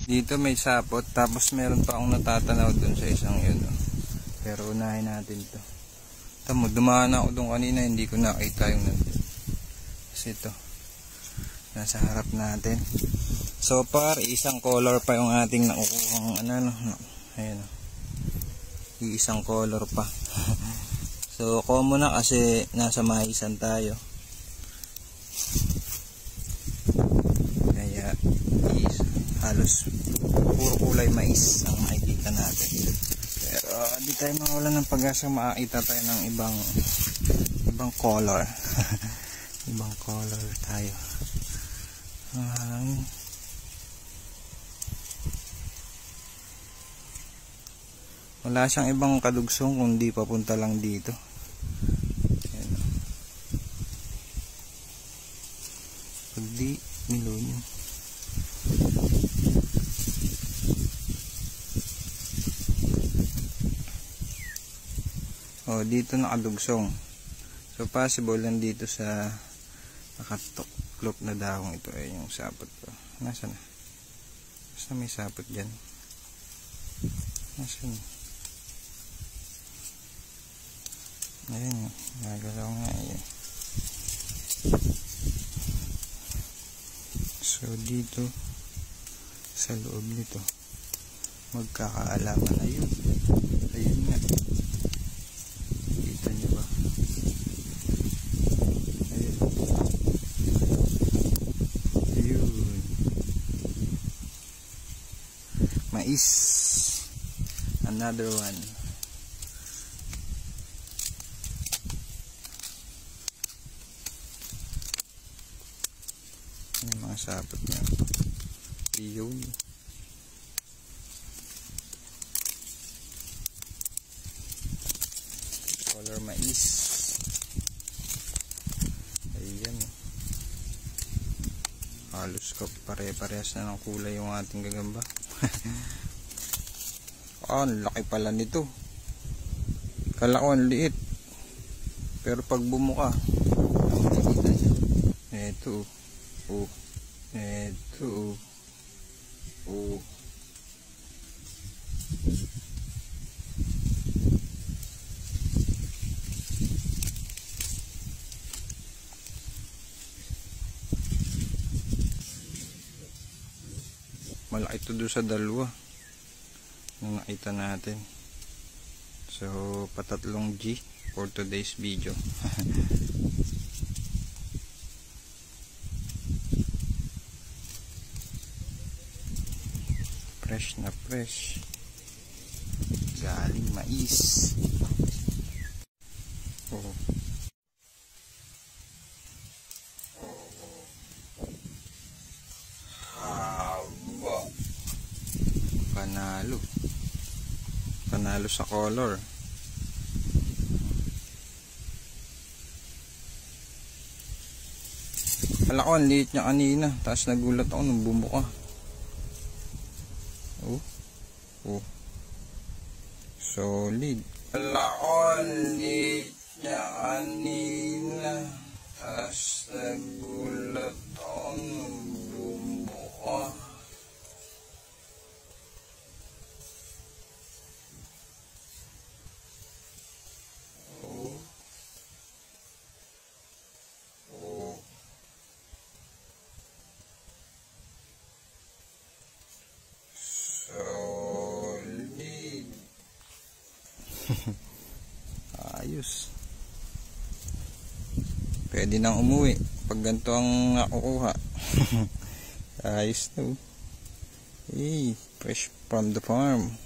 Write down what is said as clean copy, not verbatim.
Dito may sapot, tapos meron pa akong natatanaw dun sa isang yun. Pero unahin natin to. Tamo, dumaan ako dun kanina, hindi ko nakita yung nandun. Kasi ito, nasa harap natin. So far, isang color pa yung ating nakukuhang ayan, isang color pa. So common na kasi nasa maisan tayo. Kaya halos puro kulay mais ang makikita natin. Pero di tayo mawala ng pag-asa, makakita tayo ng ibang color. Ibang color tayo. Wala siyang ibang kadugsong kundi papunta lang dito. Ayan. Pag di nilo nyo. Oh, dito nakadugsong. So possible lang dito sa nakatuklop na dahong ito ay yung sapot ko. Nasaan na? Basta may sapot dyan. Nasaan na? Ayan, nagalaw nga yun. So dito sa loob nito magkakaalaman. Ayun nga, kita nyo ba? Ayun, mais, another one. Yung mga sapot niya. Yun. Color mais. Ayan. Halos pare-parehas na ng kulay yung ating gagamba. Ang laki pala nito. Kala ko ang liit. Pero pag bumuka, makikita niyo. Ito. Oh, eto. Oh. Malaki ito doon sa dalawa na nakita natin. So, patatlong G for today's video. Fresh na fresh, galing mais. Oh. Panalo sa color. Kala ko ang liit niya kanina, tapos nagulat ako nung bumuka. Oh. Solid. Laon-lit niya kanina. Tapos nagulat ang bumuka. Ayos. Pwede nang umuwi pag ganito ang nakukuha. Ayos to. Hey, fresh from the farm.